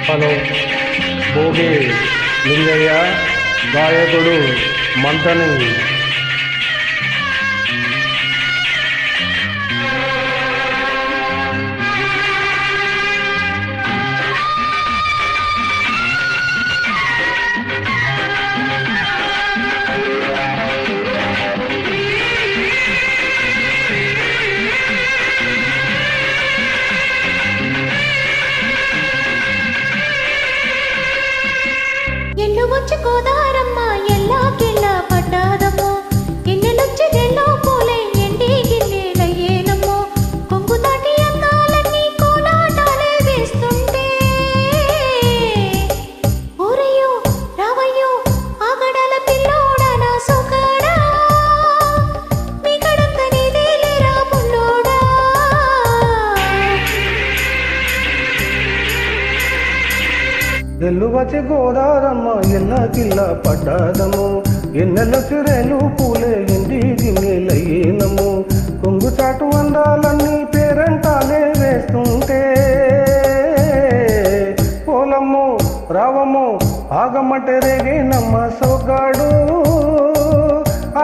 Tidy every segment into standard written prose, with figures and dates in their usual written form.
Hello, Bhogi Lingaiah, గాయకుడు మంతని. వచ్చి కోదారమ్మ ఎల్లాకెళ్ళ పడ్డాదమ్మో, ఎన్నెలొచ్చి రెల్లో పూలే ఎండి గిన్నెలయ్యేనమ్మో, కొంగు దాటి అందాలన్నీ కోలాటాలే వేస్తుంటే, ఓరయ్యో రావయ్యో ఆగడాల పిల్లోడా నా సోకాడా, మీ కడంత నీదేలేరా పుల్లోడా. ఎల్లు వచ్చి గోదారమ్మ ఎల్లకిల్ల పడ్డాదము, ఎన్నెలొచ్చి రేలు పూలే ఎండి గిన్నెలయ్యేనము, కొంగు చాటు అందాలన్నీ పేరంటాలే వేస్తుంటే, పోలమ్ము రావమ్ము ఆగమంటే రేగేనమ్మ సోగాడు,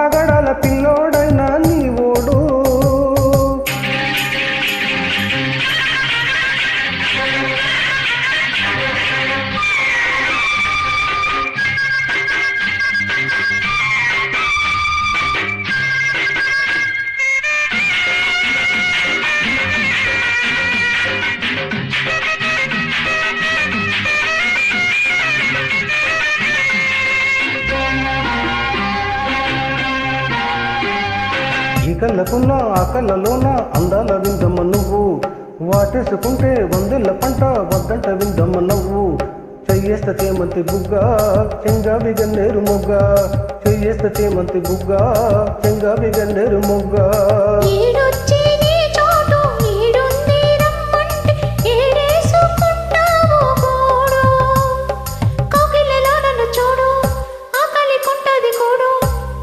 ఆగడాల పిల్లోడైనా నీ ఓడు. ఈ కళ్ళకున్న ఆ కళ్ళలోన అందాల విందమ్మ నువ్వు, వాటేసుకుంటే వందెళ్ళ పంట వద్దంట విందమ్మ నువ్వు, చెయ్యేస్త చేమంతి బుగ్గ చెంగావి గన్నేరు మొగ్గ, చెయ్యేస్త చేమంతి బుగ్గ చెంగావి గన్నేరు మొగ్గ.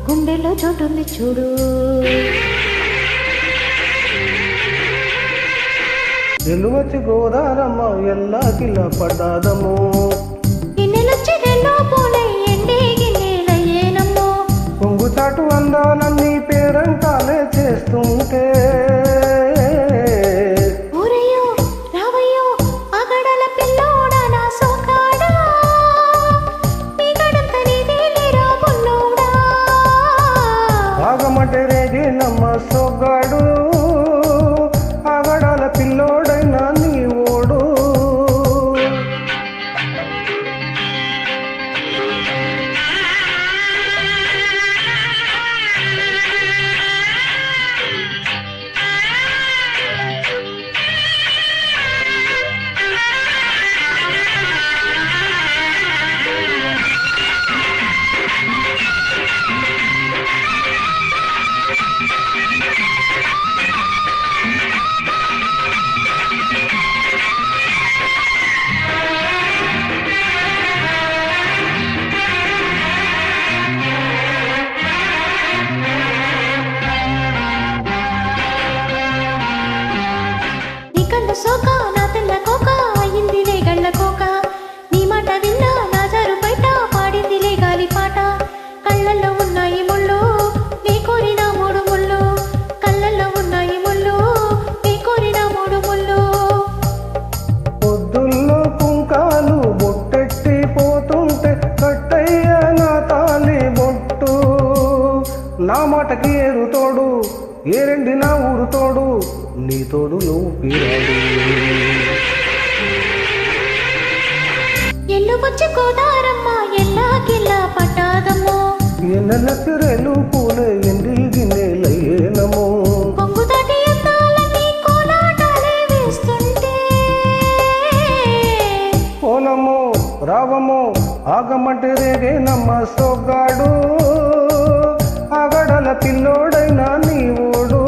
గుండెలో చోటుంది చూడు. ఎల్లు వచ్చి గోదారమ్మ ఎల్లాకిల్ల పడ్డాదము, ఇన్నెలొచ్చి రెల్లో పూలే ఎండి గిన్నెలయ్యేనమ్మో, కొంగు చాటు అందాలన్నీ పేరంటాలే చేస్తుంటే, ఊరయ్యో రావయ్యో ఆగడాల పిల్లోడా నా సోకాడా, మీ గడంత నీదేలేరా పుల్లోడా. ఆగమంటే రేగేనమ్మ సోగాడు, ఆగడాల పిల్లోడైనా నీ ఓడు. సోక నా తెల్ల కోక అయిందిలే గళ్ళ కోక, నీ మాట విన్నా నా జారు బయట పాడిందిలే గాలి పాట, కళ్ళల్లో ఉన్నాయి ముళ్ళు నీ కోరిన మూడు ముళ్ళు, కళ్ళల్లో ఉన్నాయి ముళ్ళు నీ కోరిన మూడు ముళ్ళు. పొద్దుల్లో కుంకాలు బొట్టెట్టి పోతుంటే కట్టయ్య నా తాలి బొట్టు, నా మాటకి ఏరు తోడు ఏరెండి నా ఊరు తోడు, నీ తోడు నువ్వు పీరాడు. ఎల్లు వచ్చి గోదారమ్మ ఎల్లాకిల్లా పడ్డాదమ్మో, ఎన్నెలొచ్చి రేలు పూలే ఎండి గిన్నెలయ్యేనమ్మో, కొంగు దాటి అందాలన్నీ కోలాటాలే వేస్తుంటే, పోలమ్ము రావమ్ము ఆగమంటే రేగేనమ్మ సోగాడు, ఆగడాల పిల్లోడైనా నీ ఓడు.